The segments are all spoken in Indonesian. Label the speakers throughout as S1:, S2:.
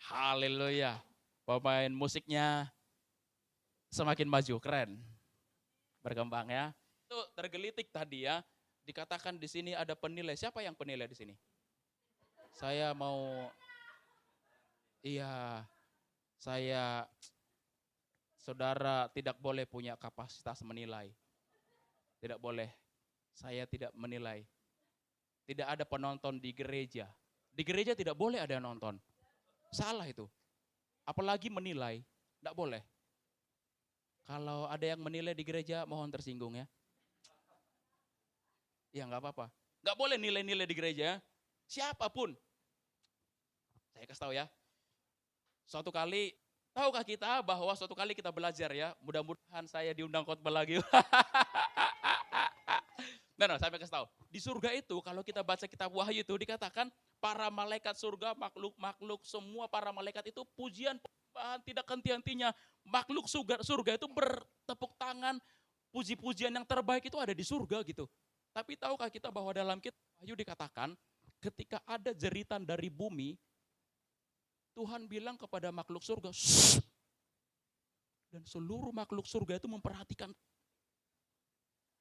S1: Haleluya. Pemain musiknya semakin maju, keren. Berkembang ya. Itu tergelitik tadi ya. Dikatakan di sini ada penilai. Siapa yang penilai di sini? Saya mau, iya, saya, saudara tidak boleh punya kapasitas menilai. Tidak boleh. Saya tidak menilai. Tidak ada penonton di gereja. Di gereja tidak boleh ada yang nonton. Salah itu. Apalagi menilai. Tidak boleh. Kalau ada yang menilai di gereja, mohon tersinggung ya. Ya nggak apa-apa. Nggak boleh nilai-nilai di gereja. Siapapun. Saya kasih tahu ya. Suatu kali, tahukah kita bahwa suatu kali kita belajar ya. Mudah-mudahan saya diundang khotbah lagi. Nah, saya kasih tahu. Di surga itu kalau kita baca kitab Wahyu itu dikatakan para malaikat surga, makhluk-makhluk semua para malaikat itu pujian penyembahan tidak henti-hentinya. Makhluk surga itu bertepuk tangan, puji-pujian yang terbaik itu ada di surga gitu. Tapi tahukah kita bahwa dalam kitab Wahyu dikatakan ketika ada jeritan dari bumi, Tuhan bilang kepada makhluk surga, shh! Dan seluruh makhluk surga itu memperhatikan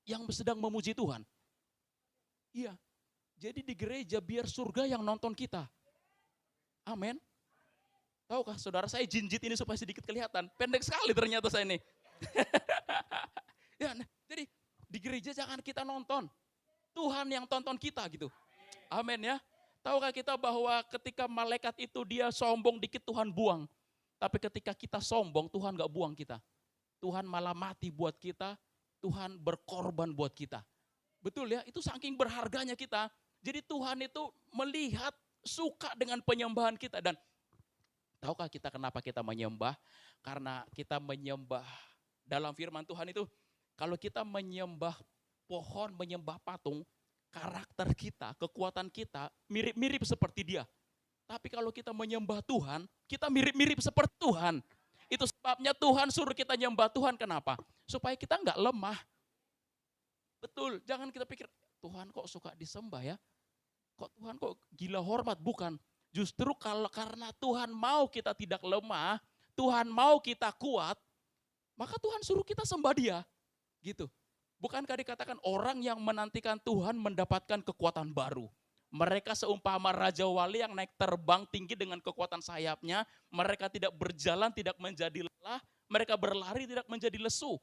S1: yang sedang memuji Tuhan. Iya. Jadi di gereja biar surga yang nonton kita. Amin. Tahukah saudara, saya jinjit ini supaya sedikit kelihatan. Pendek sekali ternyata saya ini. Ya, nah, jadi di gereja jangan kita nonton. Tuhan yang tonton kita gitu. Amin ya. Tahukah kita bahwa ketika malaikat itu dia sombong dikit Tuhan buang. Tapi ketika kita sombong Tuhan gak buang kita. Tuhan malah mati buat kita. Tuhan berkorban buat kita. Betul ya, itu saking berharganya kita. Jadi Tuhan itu melihat, suka dengan penyembahan kita. Dan tahukah kita kenapa kita menyembah? Karena kita menyembah dalam firman Tuhan itu, kalau kita menyembah pohon, menyembah patung, karakter kita, kekuatan kita mirip-mirip seperti dia. Tapi kalau kita menyembah Tuhan, kita mirip-mirip seperti Tuhan. Itu sebabnya Tuhan suruh kita nyembah Tuhan. Kenapa? Supaya kita nggak lemah. Betul, jangan kita pikir, Tuhan kok suka disembah ya? Kok Tuhan kok gila hormat? Bukan. Justru karena Tuhan mau kita tidak lemah, Tuhan mau kita kuat, maka Tuhan suruh kita sembah dia. Gitu. Bukankah dikatakan orang yang menantikan Tuhan mendapatkan kekuatan baru? Mereka seumpama Raja Wali yang naik terbang tinggi dengan kekuatan sayapnya. Mereka tidak berjalan, tidak menjadi lelah. Mereka berlari, tidak menjadi lesu.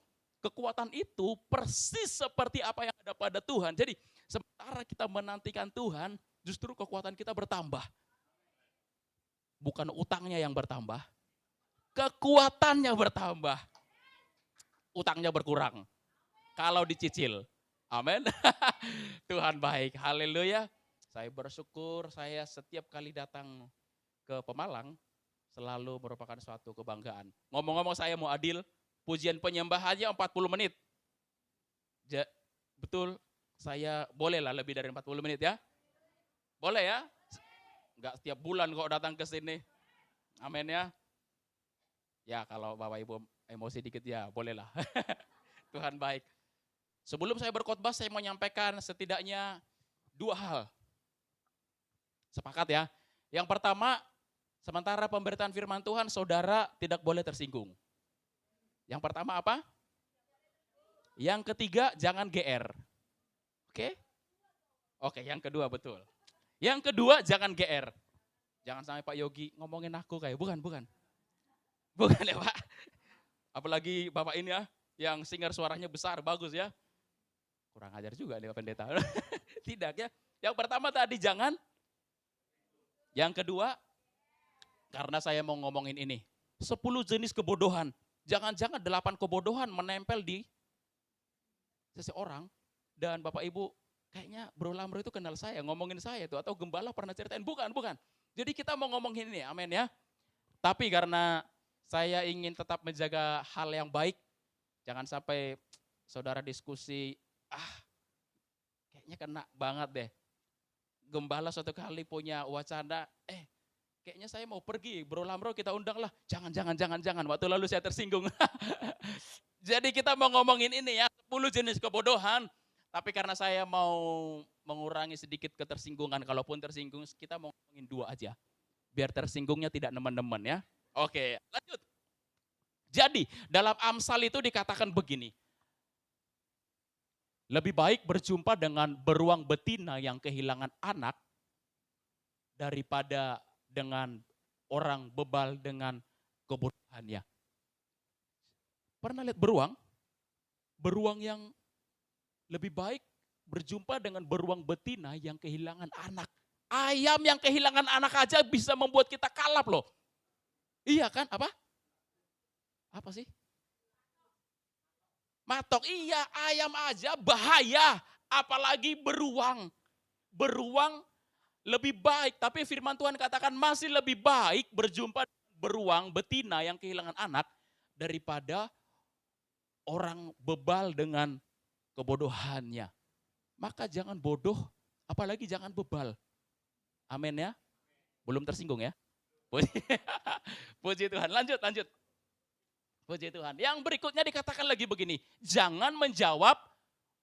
S1: Kekuatan itu persis seperti apa yang ada pada Tuhan. Jadi sementara kita menantikan Tuhan, justru kekuatan kita bertambah. Bukan utangnya yang bertambah, kekuatannya bertambah. Utangnya berkurang kalau dicicil. Amin. Tuhan baik, haleluya. Saya bersyukur saya setiap kali datang ke Pemalang selalu merupakan suatu kebanggaan. Ngomong-ngomong saya mau adil, pujian penyembahannya 40 menit. Betul, saya bolehlah lebih dari 40 menit ya. Boleh ya? Enggak setiap bulan kok datang ke sini. Amin ya. Ya kalau Bapak Ibu emosi dikit ya bolehlah. Tuhan baik. Sebelum saya berkhotbah saya mau menyampaikan setidaknya 2 hal. Sepakat ya. Yang pertama, sementara pemberitaan firman Tuhan, saudara tidak boleh tersinggung. Yang pertama apa? Yang ketiga, jangan GR. Oke? Oke, yang kedua betul. Yang kedua, jangan GR. Jangan sampai Pak Yogi ngomongin aku kayak, bukan. Bukan ya Pak. Apalagi Bapak ini ya, yang singer suaranya besar, bagus ya. Kurang ajar juga nih Pak Pendeta. Tidak ya. Yang pertama tadi jangan. Yang kedua, karena saya mau ngomongin ini. 10 jenis kebodohan. Jangan-jangan 8 kebodohan menempel di seseorang. Dan Bapak Ibu, kayaknya Bro Lamro itu kenal saya, ngomongin saya itu. Atau gembala pernah ceritain. Bukan. Jadi kita mau ngomongin ini, amin ya. Tapi karena saya ingin tetap menjaga hal yang baik. Jangan sampai saudara diskusi, kayaknya kena banget deh. Gembala suatu kali punya wacana, kayaknya saya mau pergi, Bro Lamro kita undang lah. Jangan. Waktu lalu saya tersinggung. Jadi kita mau ngomongin ini ya, 10 jenis kebodohan. Tapi karena saya mau mengurangi sedikit ketersinggungan, kalaupun tersinggung kita mau ngomongin 2 aja. Biar tersinggungnya tidak nemen-nemen ya. Oke, lanjut. Jadi dalam Amsal itu dikatakan begini. Lebih baik berjumpa dengan beruang betina yang kehilangan anak daripada dengan orang bebal dengan kebodohannya. Pernah lihat beruang? Beruang yang lebih baik berjumpa dengan beruang betina yang kehilangan anak. Ayam yang kehilangan anak aja bisa membuat kita kalap loh. Iya kan? Apa sih? Matok, iya ayam aja bahaya. Apalagi beruang. Beruang lebih baik. Tapi firman Tuhan katakan masih lebih baik berjumpa beruang betina yang kehilangan anak daripada orang bebal dengan kebodohannya. Maka jangan bodoh, apalagi jangan bebal. Amin ya. Belum tersinggung ya. Puji Tuhan. Lanjut. Puji Tuhan. Yang berikutnya dikatakan lagi begini. Jangan menjawab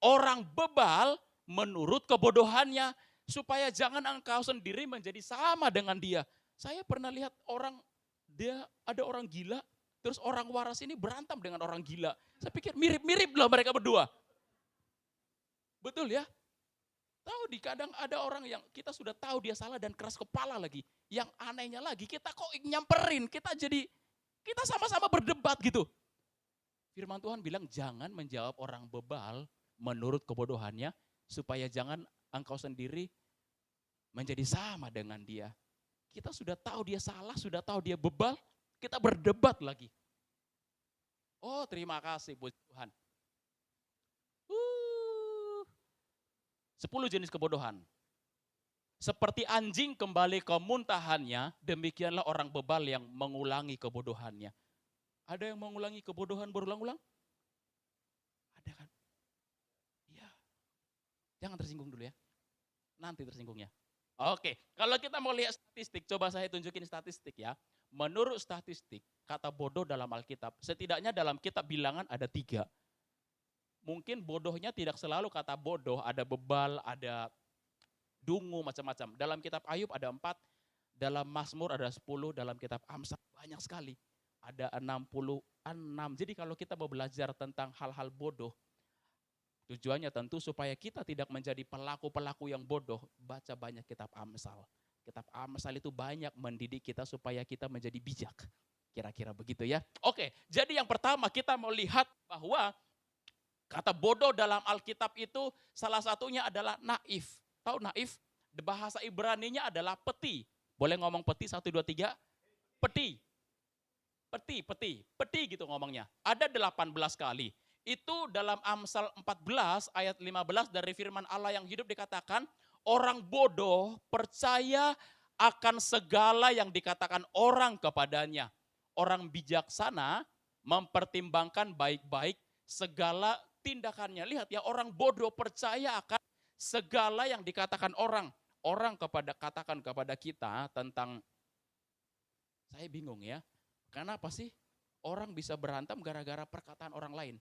S1: orang bebal menurut kebodohannya. Supaya jangan engkau sendiri menjadi sama dengan dia. Saya pernah lihat ada orang gila. Terus orang waras ini berantem dengan orang gila. Saya pikir mirip-mirip loh mereka berdua. Betul ya? Tahu kadang ada orang yang kita sudah tahu dia salah dan keras kepala lagi. Yang anehnya lagi kita kok nyamperin, kita sama-sama berdebat gitu. Firman Tuhan bilang jangan menjawab orang bebal menurut kebodohannya supaya jangan engkau sendiri menjadi sama dengan dia. Kita sudah tahu dia salah, sudah tahu dia bebal, kita berdebat lagi. Oh terima kasih puji Tuhan. 10 jenis kebodohan. Seperti anjing kembali ke muntahannya, demikianlah orang bebal yang mengulangi kebodohannya. Ada yang mengulangi kebodohan berulang-ulang? Ada kan? Iya. Jangan tersinggung dulu ya. Nanti tersinggungnya. Oke, kalau kita mau lihat statistik, coba saya tunjukin statistik ya. Menurut statistik, kata bodoh dalam Alkitab, setidaknya dalam kitab bilangan ada 3. Mungkin bodohnya tidak selalu kata bodoh, ada bebal, ada dungu, macam-macam. Dalam kitab Ayub ada 4, dalam Mazmur ada 10, dalam kitab Amsal banyak sekali. Ada 66. Jadi kalau kita mau belajar tentang hal-hal bodoh, tujuannya tentu supaya kita tidak menjadi pelaku-pelaku yang bodoh, baca banyak kitab Amsal. Kitab Amsal itu banyak mendidik kita supaya kita menjadi bijak. Kira-kira begitu ya. Oke, jadi yang pertama kita mau lihat bahwa kata bodoh dalam Alkitab itu salah satunya adalah naif. Tahu naif? Bahasa Ibraninya adalah peti. Boleh ngomong peti 1, 2, 3? Peti. Peti gitu ngomongnya. Ada 18 kali. Itu dalam Amsal 14 ayat 15 dari firman Allah yang hidup dikatakan, orang bodoh percaya akan segala yang dikatakan orang kepadanya. Orang bijaksana mempertimbangkan baik-baik segala tindakannya. Lihat ya, orang bodoh percaya akan segala yang dikatakan orang. Orang katakan kepada kita tentang, saya bingung ya, kenapa sih orang bisa berantem gara-gara perkataan orang lain?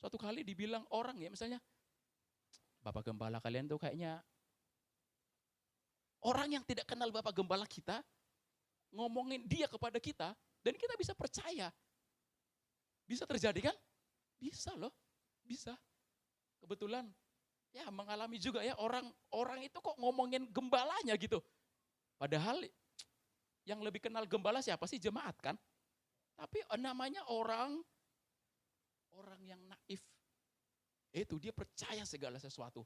S1: Suatu kali dibilang orang ya, misalnya, Bapak Gembala kalian tuh kayaknya, orang yang tidak kenal Bapak Gembala kita, ngomongin dia kepada kita, dan kita bisa percaya. Bisa terjadi kan? Bisa loh. Bisa. Kebetulan ya mengalami juga ya orang itu kok ngomongin gembalanya gitu. Padahal yang lebih kenal gembala siapa sih? Jemaat kan? Tapi namanya orang yang naif. Itu dia percaya segala sesuatu.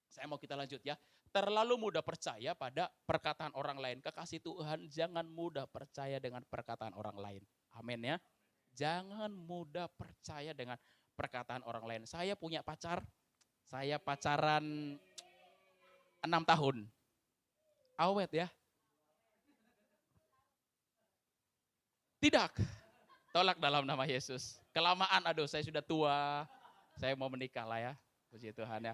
S1: Saya mau kita lanjut ya. Terlalu mudah percaya pada perkataan orang lain. Kekasih Tuhan, jangan mudah percaya dengan perkataan orang lain. Amin ya. Jangan mudah percaya dengan perkataan orang lain. Saya punya pacar, saya pacaran 6 tahun. Awet ya? Tidak. Tolak dalam nama Yesus. Kelamaan, aduh saya sudah tua, saya mau menikah lah ya. Puji Tuhan ya.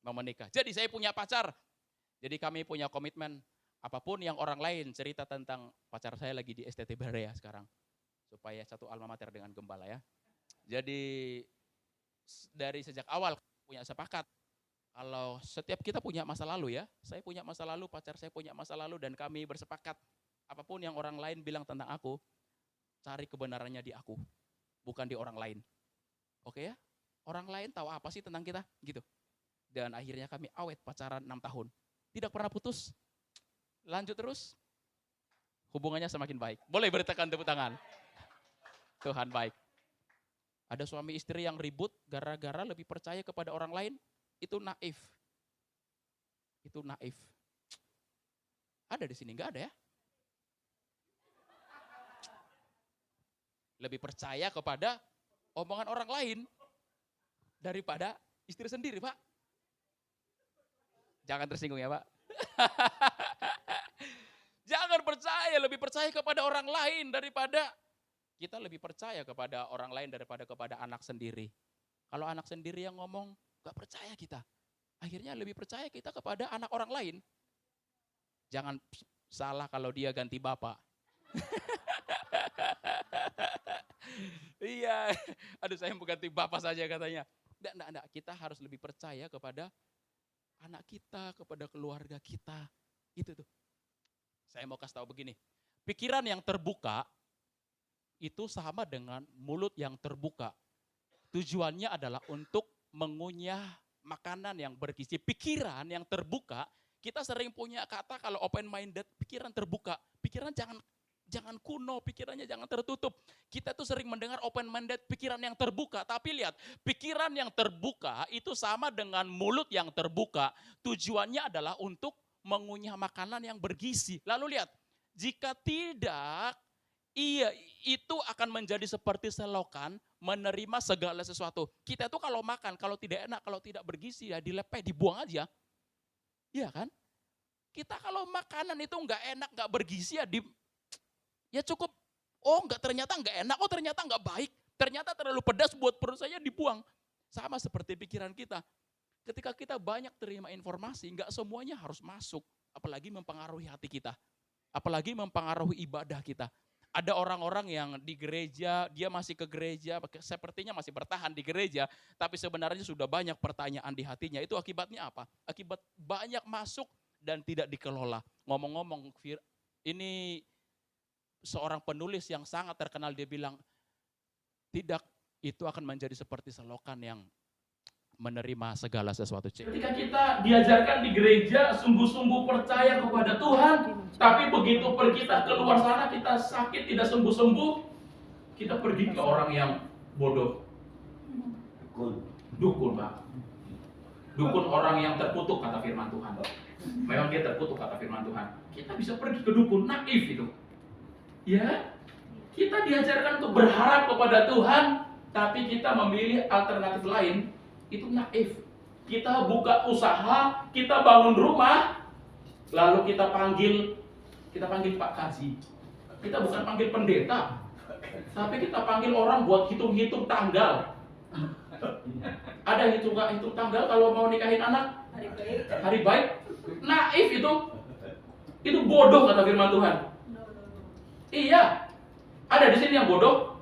S1: Mau menikah. Jadi saya punya pacar. Jadi kami punya komitmen. Apapun yang orang lain cerita tentang pacar saya lagi di STT Berea sekarang. Supaya satu alma mater dengan gembala ya. Jadi dari sejak awal punya sepakat, Kalau setiap kita punya masa lalu ya, saya punya masa lalu, pacar saya punya masa lalu, dan kami bersepakat apapun yang orang lain bilang tentang aku, cari kebenarannya di aku, bukan di orang lain. Oke ya? Orang lain tahu apa sih tentang kita? Gitu. Dan akhirnya kami awet pacaran 6 tahun. Tidak pernah putus. Lanjut terus. Hubungannya semakin baik. Boleh beritakan tepuk tangan. Tuhan baik. Ada suami istri yang ribut gara-gara lebih percaya kepada orang lain. Itu naif. Itu naif. Ada di sini? Enggak ada ya? Lebih percaya kepada omongan orang lain daripada istri sendiri, Pak. Jangan tersinggung ya, Pak. Jangan percaya, lebih percaya kepada orang lain daripada kita lebih percaya kepada orang lain daripada kepada anak sendiri. Kalau anak sendiri yang ngomong, gak percaya kita. Akhirnya lebih percaya kita kepada anak orang lain. Jangan salah kalau dia ganti bapak. Iya, aduh saya mau ganti bapak saja katanya. Enggak, kita harus lebih percaya kepada anak kita, kepada keluarga kita. Itu tuh. Saya mau kasih tahu begini. Pikiran yang terbuka itu sama dengan mulut yang terbuka. Tujuannya adalah untuk mengunyah makanan yang bergizi. Pikiran yang terbuka, kita sering punya kata kalau open minded, pikiran terbuka. Pikiran jangan kuno, pikirannya jangan tertutup. Kita tuh sering mendengar open minded, pikiran yang terbuka. Tapi lihat, pikiran yang terbuka itu sama dengan mulut yang terbuka. Tujuannya adalah untuk mengunyah makanan yang bergizi. Lalu lihat, jika tidak, itu akan menjadi seperti selokan menerima segala sesuatu. Kita tuh kalau makan, kalau tidak enak, kalau tidak bergizi ya dilepeh, dibuang aja. Iya kan? Kita kalau makanan itu nggak enak, nggak bergizi ya cukup, ternyata nggak enak, ternyata nggak baik, ternyata terlalu pedas buat perut saya, dibuang. Sama seperti pikiran kita. Ketika kita banyak terima informasi, nggak semuanya harus masuk, apalagi mempengaruhi hati kita, apalagi mempengaruhi ibadah kita. Ada orang-orang yang di gereja, dia masih ke gereja, sepertinya masih bertahan di gereja, tapi sebenarnya sudah banyak pertanyaan di hatinya. Itu akibatnya apa? Akibat banyak masuk dan tidak dikelola. Ngomong-ngomong, ini seorang penulis yang sangat terkenal, dia bilang, tidak, itu akan menjadi seperti selokan yang menerima segala sesuatu. Ketika kita diajarkan di gereja sungguh-sungguh percaya kepada Tuhan, tapi begitu kita keluar sana kita sakit tidak sembuh-sembuh, kita pergi ke orang yang bodoh. Dukun, Pak. Dukun orang yang terkutuk kata firman Tuhan. Memang dia terkutuk kata firman Tuhan. Kita bisa pergi ke dukun, naif itu. Ya, kita diajarkan untuk berharap kepada Tuhan, tapi kita memilih alternatif lain. Itu naif. Kita buka usaha, kita bangun rumah, lalu kita panggil Pak Kaji. Kita bukan panggil pendeta, tapi kita panggil orang buat hitung-hitung tanggal. Ada hitung tanggal kalau mau nikahin anak, hari baik. Naif itu. Itu bodoh kata firman Tuhan. Iya. Ada di sini yang bodoh?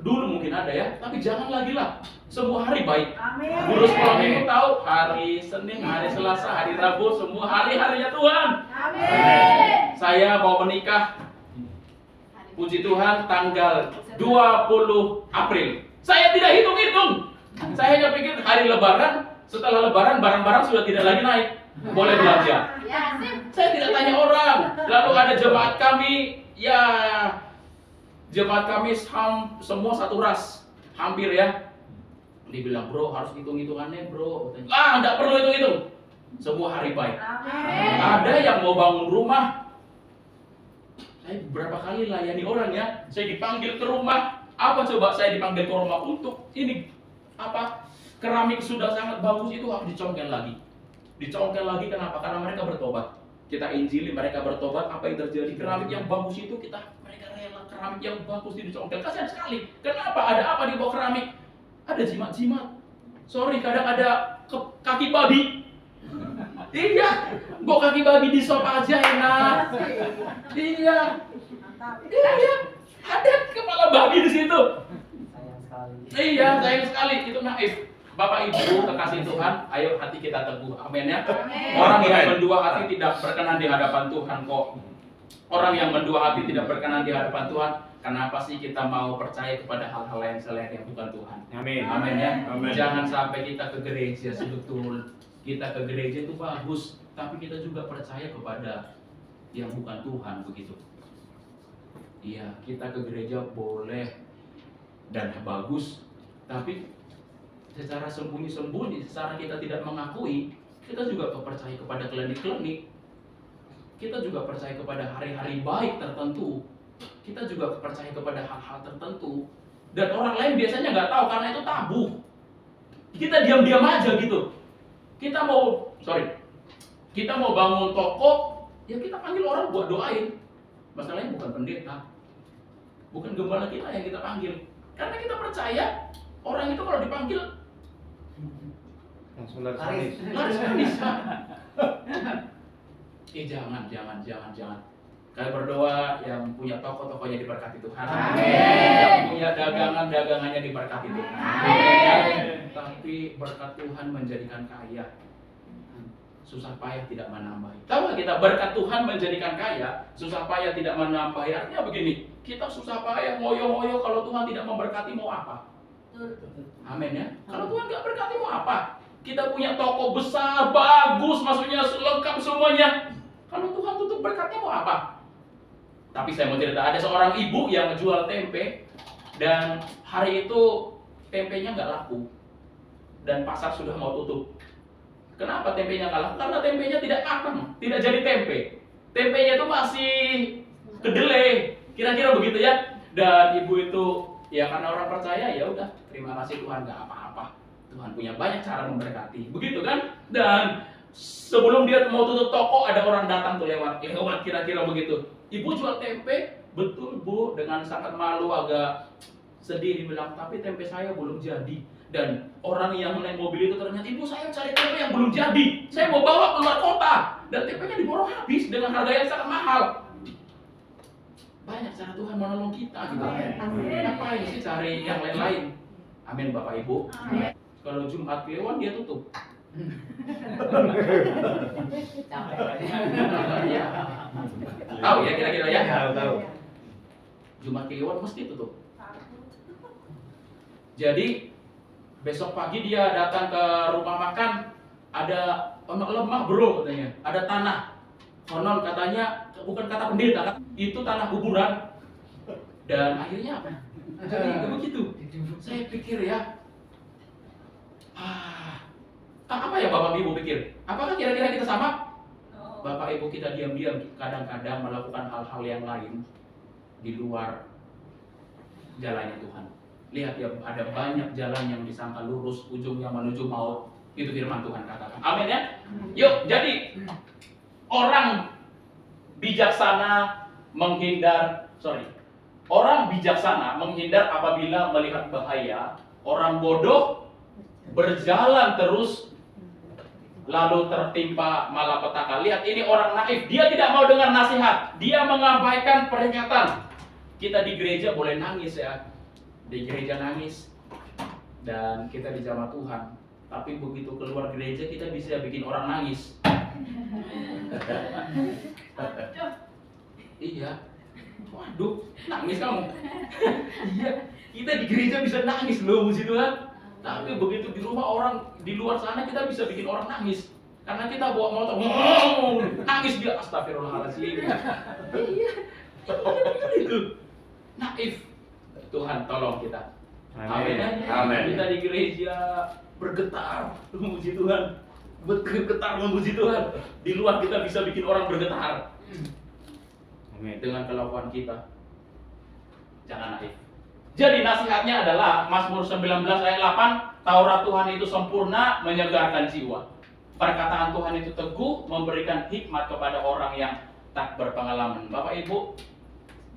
S1: Dulu mungkin ada ya, tapi jangan lagi lah. Semua hari baik. Amin. Guru sekolah minggu tahu hari Senin, hari Selasa, hari Rabu, semua hari-harinya Tuhan. Amin. Saya mau menikah, puji Tuhan, tanggal 20 April. Saya tidak hitung-hitung. Saya hanya pikir hari Lebaran, setelah Lebaran barang-barang sudah tidak lagi naik. Boleh belanja. Saya tidak tanya orang. Lalu ada jemaat kami, jemaat kami semua satu ras, hampir ya. Dibilang, bro harus hitung-hitungannya bro. Enggak perlu hitung-hitung. Semua hari baik. Amin. Ada yang mau bangun rumah. Saya beberapa kali layani orang ya. Saya dipanggil ke rumah. Apa coba saya dipanggil ke rumah untuk ini? Apa? Keramik sudah sangat bagus itu harus dicongkel lagi. Dicongkel lagi kenapa? Karena mereka bertobat. Kita injili mereka bertobat. Apa yang terjadi? Keramik yang bagus itu mereka rela keramik yang bagus dicongkel. Kasihan sekali. Kenapa? Ada apa di bawah keramik? Ada jimat-jimat. Sorry, kadang ada kaki babi. Iya, bawa kaki babi di sop aja enak. Iya. Iya, ada kepala babi di situ. Sayang sekali. Iya, sayang sekali. Itu naif. Bapak Ibu kekasih Tuhan, ayo hati kita teguh. Amin ya. Orang yang mendua hati tidak berkenan di hadapan Tuhan kok. Orang yang mendua hati tidak berkenan di hadapan Tuhan. Kenapa sih kita mau percaya kepada hal-hal lain selain yang bukan Tuhan?
S2: Amin.
S1: Amin ya.
S2: Amin.
S1: Jangan sampai kita ke gereja sebetul kita ke gereja itu bagus, tapi kita juga percaya kepada yang bukan Tuhan begitu. Iya, kita ke gereja boleh dan bagus, tapi secara sembunyi-sembunyi, secara kita tidak mengakui, kita juga percaya kepada klinik-klinik. Kita juga percaya kepada hari-hari baik tertentu. Kita juga percaya kepada hal-hal tertentu. Dan orang lain biasanya nggak tahu karena itu tabu. Kita diam-diam aja gitu. Kita mau bangun toko, ya kita panggil orang buat doain. Masalahnya bukan pendeta, bukan gembala kita yang kita panggil. Karena kita percaya orang itu kalau dipanggil
S2: langsung laris.
S1: Jangan. Kalian berdoa yang punya tokonya diberkati Tuhan.
S3: Amin.
S1: Yang punya dagangannya diberkati Tuhan. Amin. Tapi berkat Tuhan menjadikan kaya. Susah payah tidak menambahi. Tahu nggak kita berkat Tuhan menjadikan kaya, susah payah tidak menambahi. Artinya begini, kita susah payah ngoyo-ngoyo kalau Tuhan tidak memberkati mau apa? Amin ya. Kalau Tuhan nggak berkati mau apa? Kita punya toko besar, bagus, maksudnya lengkap semuanya. Kalau Tuhan tutup berkatnya mau apa? Tapi saya mau cerita, ada seorang ibu yang menjual tempe dan hari itu tempenya nggak laku dan pasar sudah mau tutup. Kenapa tempenya nggak laku? Karena tempenya tidak matang, tidak jadi tempe. Tempenya itu masih kedelai, kira-kira begitu ya. Dan ibu itu ya karena orang percaya ya udah, terima kasih Tuhan nggak apa-apa. Tuhan punya banyak cara memberkati, begitu kan? Dan sebelum dia mau tutup toko, ada orang datang tuh lewat kira-kira begitu. Ibu jual tempe, betul Bu, dengan sangat malu, agak sedih dibilang, tapi tempe saya belum jadi. Dan orang yang naik mobil itu ternyata, ibu saya cari tempe yang belum jadi, saya mau bawa keluar kota, dan tempenya diborong habis dengan harga yang sangat mahal. Banyak cara Tuhan menolong kita gitu. Ngapain sih cari yang lain-lain? Amin Bapak Ibu. Amin. Kalau Jumat Kliwon dia tutup. Ya. Tahu ya kira-kira ya?
S2: Tahu.
S1: Jumat Kliwon mesti tutup. Jadi besok pagi dia datang ke rumah makan, ada lemah bro katanya, ada tanah. Konon katanya, bukan kata pendeta, itu tanah kuburan. Dan akhirnya apa? Jadi begitu. Saya pikir ya, apa ya Bapak Ibu pikir? Apakah kira-kira kita sama? Bapak Ibu kita diam-diam kadang-kadang melakukan hal-hal yang lain di luar jalannya Tuhan. Lihat ya, ada banyak jalan yang disangka lurus, ujungnya menuju maut. Itu firman Tuhan katakan. Amin ya. Yuk, jadi orang bijaksana menghindar apabila melihat bahaya. Orang bodoh berjalan terus lalu tertimpa malapetaka. Lihat, ini orang naif, dia tidak mau dengar nasihat, dia mengabaikan peringatan. Kita di gereja boleh nangis ya, di gereja nangis, dan kita dijamah Tuhan. Tapi begitu keluar gereja kita bisa bikin orang nangis. Iya, waduh, nangis kamu. Iya, kita di gereja bisa nangis loh, puji Tuhan. Tapi begitu di rumah orang di luar sana kita bisa bikin orang nangis. Karena kita bawa motor, nangis dia, astagfirullahaladzim. Iya, itu naif. Tuhan tolong kita. Amin. Amin. Kita di gereja bergetar, memuji Tuhan. Bergetar memuji Tuhan. Di luar kita bisa bikin orang bergetar. Amin. Dengan kelakuan kita. Jangan naif. Jadi nasihatnya adalah Mazmur 19 ayat 8, Taurat Tuhan itu sempurna, menyegarkan jiwa. Perkataan Tuhan itu teguh, memberikan hikmat kepada orang yang tak berpengalaman. Bapak Ibu,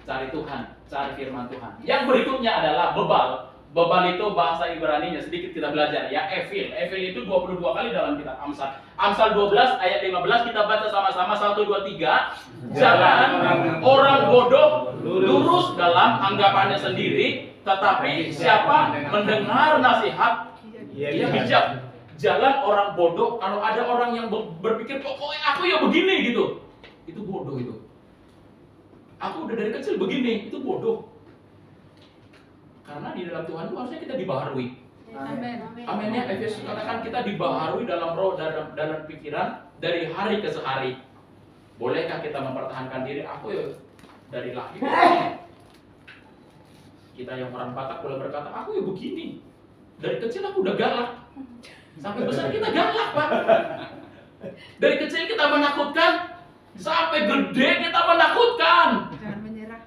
S1: cari Tuhan, cari firman Tuhan. Yang berikutnya adalah bebal. Bebal itu bahasa Ibraninya, sedikit kita belajar ya. Evil itu 22 kali dalam kitab Amsal. Amsal 12 ayat 15 kita baca sama-sama, 1, 2, 3. Jalan orang bodoh lurus dalam anggapannya sendiri, tetapi siapa mendengar nasihat Dia bijak. Jalan orang bodoh, kalau ada orang yang berpikir pokoknya aku ya begini gitu, itu bodoh itu. Aku udah dari kecil begini, itu bodoh. Karena di dalam Tuhan itu harusnya kita dibaharui. Amin ya. Efesus katakan kita dibaharui dalam roh, dalam pikiran dari hari ke hari. Bolehkah kita mempertahankan diri? Aku ya dari lahir. Kita yang orang Batak boleh berkata, aku ya begini. Dari kecil aku udah galak. Sampai besar kita galak, Pak. Dari kecil kita menakutkan, sampai gede kita menakutkan.
S2: Jangan menyerah.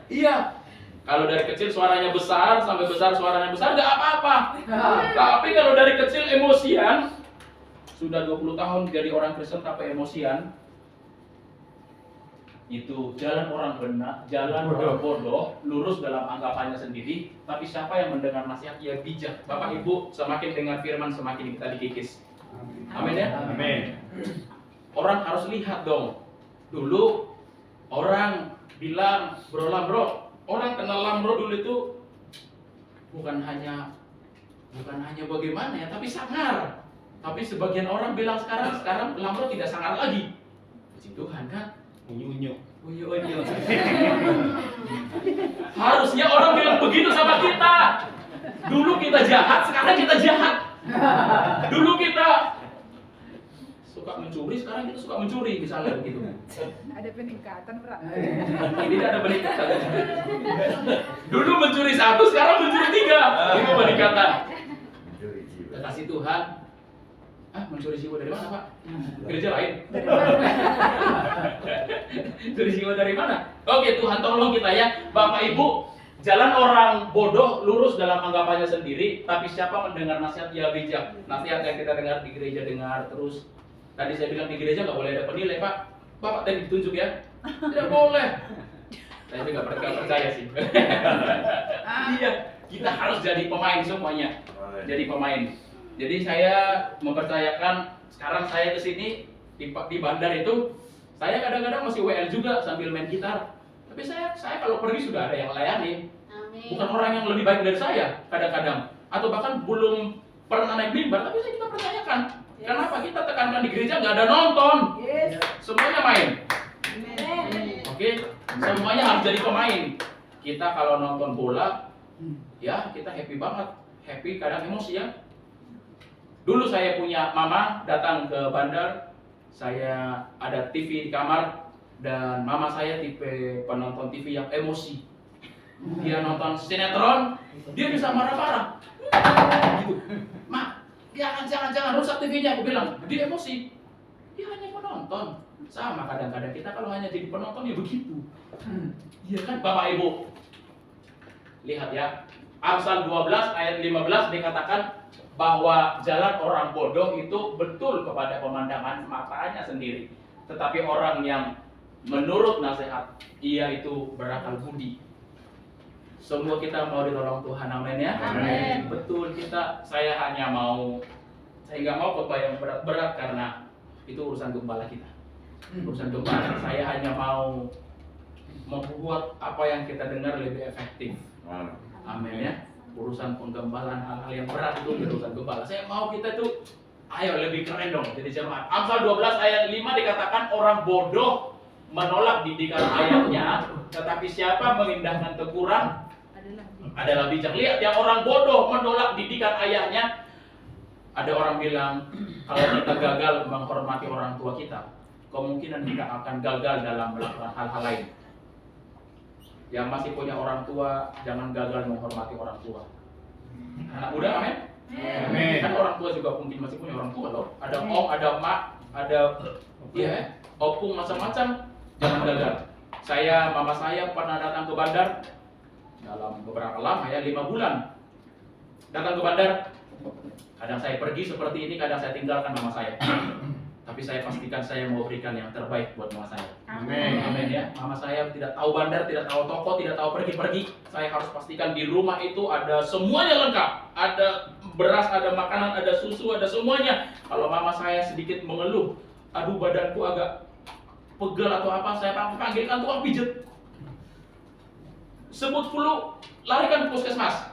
S1: Iya. Kalau dari kecil suaranya besar, sampai besar suaranya besar, nggak apa-apa. Tapi kalau dari kecil emosian, sudah 20 tahun jadi orang Kristen tapi emosian, itu jalan orang benar, jalan orang bodoh, lurus dalam anggapannya sendiri. Tapi siapa yang mendengar nasihat ia bijak. Bapak Ibu, semakin dengar firman semakin kita dikikis. Amin ya.
S3: Amin.
S1: Orang harus lihat dong. Dulu orang bilang bro Lambro, orang kenal Lambro dulu itu bukan hanya bagaimana ya, tapi sangar. Tapi sebagian orang bilang sekarang Lambro tidak sangar lagi. Puji Tuhan kan?
S3: Unyu-unyu.
S1: Harusnya orang bilang begitu sama kita. Dulu kita jahat, sekarang kita jahat. Dulu kita suka mencuri, sekarang kita suka mencuri, misalnya begitu.
S2: Ada peningkatan, Pak.
S1: Ini ada peningkatan. Dulu mencuri 1, sekarang mencuri 3. Itu peningkatan. Kasih Tuhan. Mencuri jiwa dari mana, Pak? Gereja lain. Mencuri jiwa dari mana? Oke, Tuhan tolong kita ya. Bapak Ibu, jalan orang bodoh lurus dalam anggapannya sendiri, tapi siapa mendengar nasihat ia bijak. Nasihat yang kita dengar di gereja dengar terus. Tadi saya bilang di gereja nggak boleh ada penilai, Pak. Bapak tadi ditunjuk ya? Tidak boleh. Saya nggak percaya sih. Iya, kita harus jadi pemain semuanya. Jadi pemain. Jadi saya mempercayakan, sekarang saya kesini di bandar itu, saya kadang-kadang masih WL juga sambil main gitar. Tapi saya kalau pergi sudah ada yang layani. Bukan orang yang lebih baik dari saya kadang-kadang, atau bahkan belum pernah naik mimbar, tapi kita percayakan. Kenapa kita tekankan di gereja nggak ada nonton, semuanya main. Oke, semuanya harus jadi pemain. Kita kalau nonton bola, ya kita happy banget, happy kadang emosi ya. Dulu saya punya mama datang ke bandar, saya ada TV di kamar, dan mama saya tipe penonton TV yang emosi. Dia nonton sinetron, dia bisa marah-marah. Gitu. Mak, jangan rusak TV-nya, aku bilang. Dia emosi. Dia hanya penonton. Sama kadang-kadang kita kalau hanya jadi penonton ya begitu. Iya kan Bapak Ibu? Lihat ya. Amsal 12 ayat 15 dikatakan bahwa jalan orang bodoh itu betul kepada pemandangan matanya sendiri. Tetapi orang yang menurut nasihat, ia itu berakal budi. Semua kita mau ditolong Tuhan, amin ya.
S2: Amin.
S1: Betul saya nggak mau khotbah yang berat-berat karena itu urusan gembala kita. Urusan gembala, saya hanya mau membuat apa yang kita dengar lebih efektif. Amin ya. Urusan penggembalaan hal-hal yang berat itu urusan gembala. Saya mau kita tuh ayo lebih keren dong jadi jemaat. Amsal 12 ayat 5 dikatakan orang bodoh menolak didikan ayahnya, tetapi siapa mengindahkan teguran adalah bijak. Lihat yang orang bodoh menolak didikan ayahnya. Ada orang bilang kalau kita gagal menghormati orang tua kita, kemungkinan kita akan gagal dalam melakukan hal-hal lain. Yang masih punya orang tua, jangan gagal menghormati orang tua. Anak muda, amin?
S3: Amin.
S1: Kan orang tua juga mungkin masih punya orang tua loh. Ada om, ada emak, ada opung macam-macam. Jangan gagal. Mama saya pernah datang ke bandar dalam beberapa lama ya, 5 bulan. Datang ke bandar. Kadang saya pergi seperti ini, kadang saya tinggalkan mama saya. Tapi saya pastikan saya mau berikan yang terbaik buat mama saya.
S3: Amin.
S1: Amin ya. Mama saya tidak tahu bandar, tidak tahu toko, tidak tahu pergi-pergi. Saya harus pastikan di rumah itu ada semuanya lengkap. Ada beras, ada makanan, ada susu, ada semuanya. Kalau mama saya sedikit mengeluh, aduh badanku agak pegel atau apa, saya panggilkan tukang pijet. Sebut flu, larikan ke puskesmas.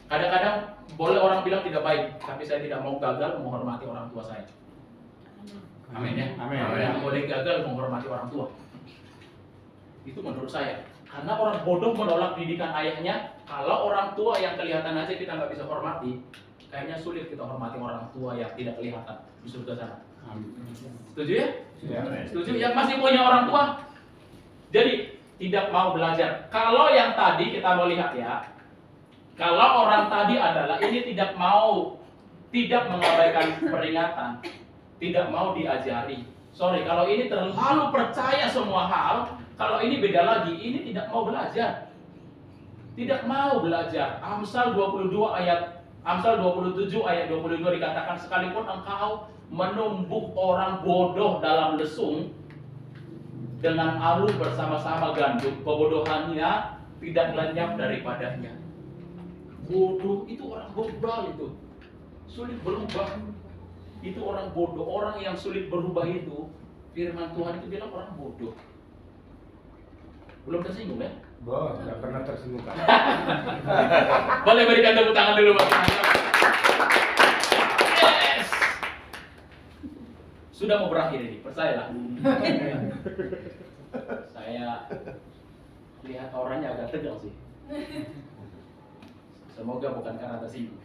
S1: Kadang-kadang boleh orang bilang tidak baik, tapi saya tidak mau gagal menghormati orang tua saya. Amin ya.
S3: Amin.
S1: Tidak boleh gagal menghormati orang tua. Itu menurut saya. Karena orang bodoh menolak didikan ayahnya. Kalau orang tua yang kelihatan aja kita nggak bisa hormati, kayaknya sulit kita hormati orang tua yang tidak kelihatan di surga sana. Setuju ya? Setuju? Yang masih punya orang tua, jadi tidak mau belajar. Kalau yang tadi kita melihat ya, kalau orang tadi adalah ini tidak mengabaikan peringatan, tidak mau diajari. Sorry, kalau ini terlalu percaya semua hal, kalau ini beda lagi, ini tidak mau belajar. Tidak mau belajar. Amsal 27 ayat 22 dikatakan, sekalipun engkau menumbuk orang bodoh dalam lesung, dengan alu bersama-sama gandum, kebodohannya tidak lenyap daripadanya. Bodoh itu orang bebal itu, sulit berubah. Itu orang bodoh, orang yang sulit berubah itu, firman Tuhan itu bilang orang bodoh. Belum tersinggung ya?
S3: Bos, nggak pernah tersinggung kan?
S1: Boleh berikan tepuk tangan dulu Pak. Yes. Sudah mau berakhir ini, percayalah. Saya lihat orangnya agak tegang sih. Semoga bukan karena tersinggung.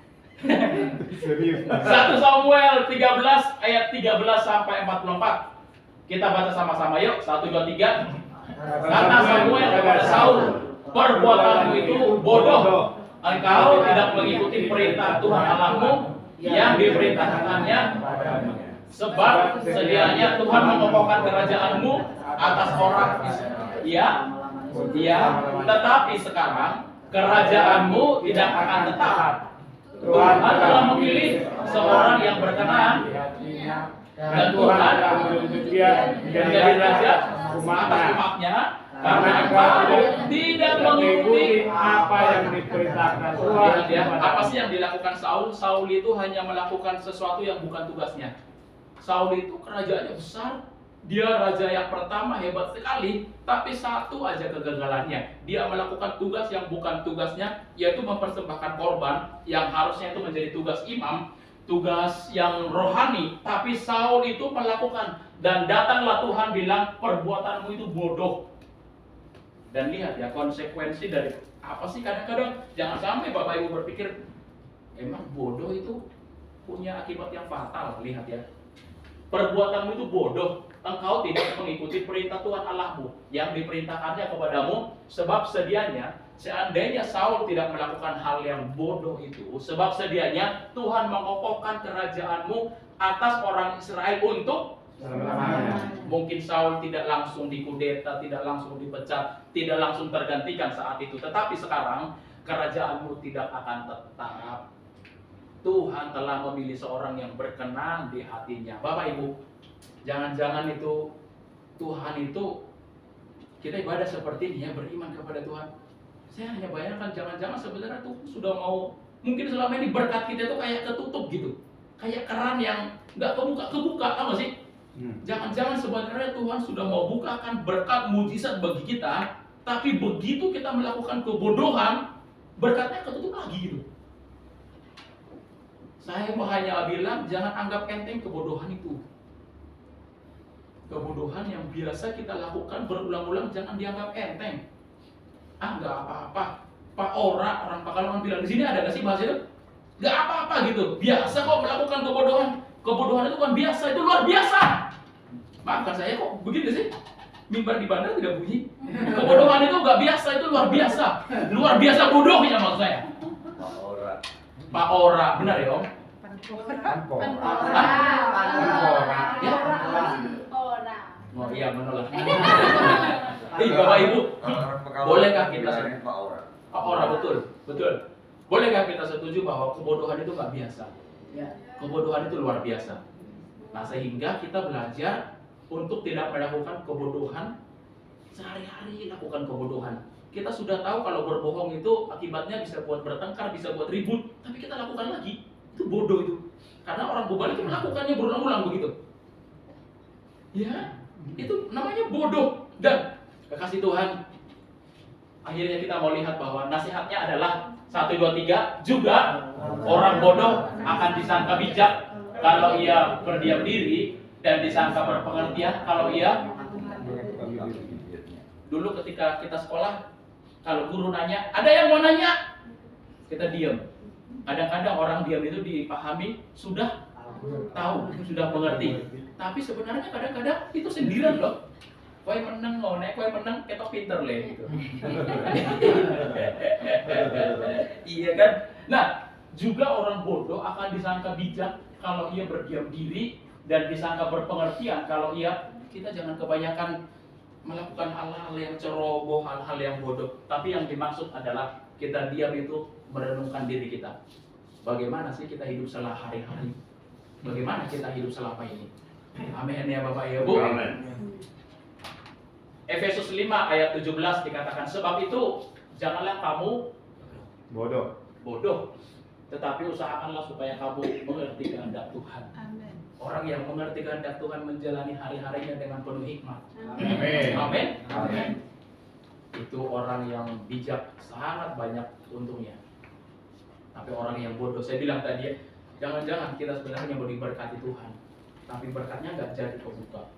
S3: Serius.
S1: 1 Samuel 13 ayat 13 sampai 44. Kita baca sama-sama yuk. 1, 2, 3. Kata Samuel kepada Saul, perbuatanmu itu bodoh. Engkau tidak mengikuti perintah Tuhan Allahmu yang diperintahkannya. Sebab sedianya Tuhan mengokohkan kerajaanmu atas orang Israel. Ya, tetapi sekarang kerajaanmu tidak akan tetap. Tuhan telah memilih seorang yang berkenan, dan Tuhan
S3: menunjuk dia
S1: menjadi raja atas umatnya, karena engkau tidak mengikuti
S3: apa yang diperintahkan Tuhan.
S1: Lihat ya, apa sih yang dilakukan Saul? Saul itu hanya melakukan sesuatu yang bukan tugasnya. Saul itu kerajaannya besar, dia raja yang pertama hebat sekali, tapi satu aja kegagalannya. Dia melakukan tugas yang bukan tugasnya, yaitu mempersembahkan korban yang harusnya itu menjadi tugas imam, tugas yang rohani, tapi Saul itu melakukan. Dan datanglah Tuhan bilang, perbuatanmu itu bodoh. Dan lihat ya konsekuensi dari apa sih, kadang-kadang jangan sampai Bapak Ibu berpikir emang bodoh itu punya akibat yang fatal. Lihat ya, perbuatanmu itu bodoh. Engkau tidak mengikuti perintah Tuhan Allahmu yang diperintahkannya kepadamu. Sebab sedianya, seandainya Saul tidak melakukan hal yang bodoh itu, sebab sedianya Tuhan mengokohkan kerajaanmu atas orang Israel untuk mungkin Saul tidak langsung dikudeta, tidak langsung dipecat, tidak langsung tergantikan saat itu. Tetapi sekarang kerajaanmu tidak akan tetap. Tuhan telah memilih seorang yang berkenan di hatinya. Bapak Ibu, jangan-jangan itu Tuhan itu, kita ibadah seperti ini ya, beriman kepada Tuhan. Saya hanya bayangkan jangan-jangan sebenarnya Tuhan sudah mau, mungkin selama ini berkat kita itu kayak ketutup gitu, kayak keran yang nggak kebuka, apa sih? Jangan-jangan sebenarnya Tuhan sudah mau bukakan berkat mujizat bagi kita, tapi begitu kita melakukan kebodohan, berkatnya ketutup lagi gitu. Saya mau hanya bilang, jangan anggap enteng kebodohan itu. Kebodohan yang biasa kita lakukan berulang-ulang jangan dianggap enteng. Ah, nggak apa-apa. Pak orang Pekalongan bilang, di sini ada nggak sih bahasa itu? Nggak apa-apa gitu. Biasa kok melakukan kebodohan. Kebodohan itu kan biasa, itu luar biasa. Maafkan saya kok begini sih. Mimbar di bandar tidak bunyi. Kebodohan itu nggak biasa, itu luar biasa. Luar biasa bodohnya maksud saya. Pak Ora, benar ya Om? Ya? Oh iya, menolak. Bapak Ibu, bolehkah kita
S4: Pak
S1: Ora, betul. Bolehkah kita setuju bahwa kebodohan itu nggak biasa? Kebodohan itu luar biasa. Nah, sehingga kita belajar untuk tidak melakukan kebodohan sehari-hari. Lakukan kebodohan. Kita sudah tahu kalau berbohong itu akibatnya bisa buat bertengkar, bisa buat ribut, tapi kita lakukan lagi. Itu bodoh itu. Karena orang bebal itu melakukannya berulang-ulang begitu. Ya, itu namanya bodoh. Dan kekasih Tuhan, akhirnya kita mau lihat bahwa nasihatnya adalah 1, 2, 3. Juga orang bodoh akan disangka bijak kalau ia berdiam diri, dan disangka berpengertian kalau ia. Dulu ketika kita sekolah, kalau guru nanya, ada yang mau nanya? Kita diam. Kadang-kadang orang diam itu dipahami sudah tahu, sudah mengerti. Tapi sebenarnya kadang-kadang itu sindiran loh. Kowe menang loh, nek kowe menang ketok pinter le gitu. Iya kan? Nah, juga orang bodoh akan disangka bijak kalau ia berdiam diri, dan disangka berpengertian kalau ia. Kita jangan kebanyakan melakukan hal-hal yang ceroboh, hal-hal yang bodoh. Tapi yang dimaksud adalah kita diam itu merenungkan diri kita. Bagaimana sih kita hidup setelah hari-hari? Bagaimana kita hidup selama ini? Amin ya Bapak ya Bu.
S3: Amin.
S1: Efesus 5 ayat 17 dikatakan, sebab itu janganlah kamu bodoh, tetapi usahakanlah supaya kamu mengerti kehendak Tuhan.
S2: Amin.
S1: Orang yang mengerti kehendak Tuhan menjalani hari-harinya dengan penuh hikmat.
S3: Amin.
S1: Amin.
S3: Amin.
S1: Itu orang yang bijak sangat banyak untungnya. Tapi orang yang bodoh, saya bilang tadi, jangan-jangan kita sebenarnya mau diberkati Tuhan, tapi berkatnya nggak jadi kebuka.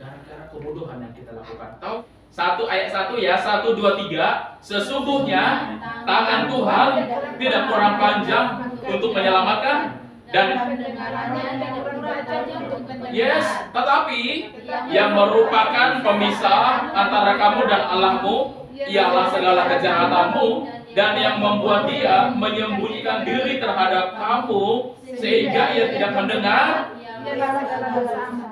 S1: Gara-gara kebodohan yang kita lakukan. Tahu? 1 ayat 1 ya, 1, 2, 3. Sesungguhnya tangan Tuhan tidak kurang panjang untuk menyelamatkan, dan yes, tetapi yang merupakan pemisah antara kamu dan Allahmu ialah segala kejahatanmu, dan yang membuat dia menyembunyikan diri terhadap kamu sehingga ia tidak mendengar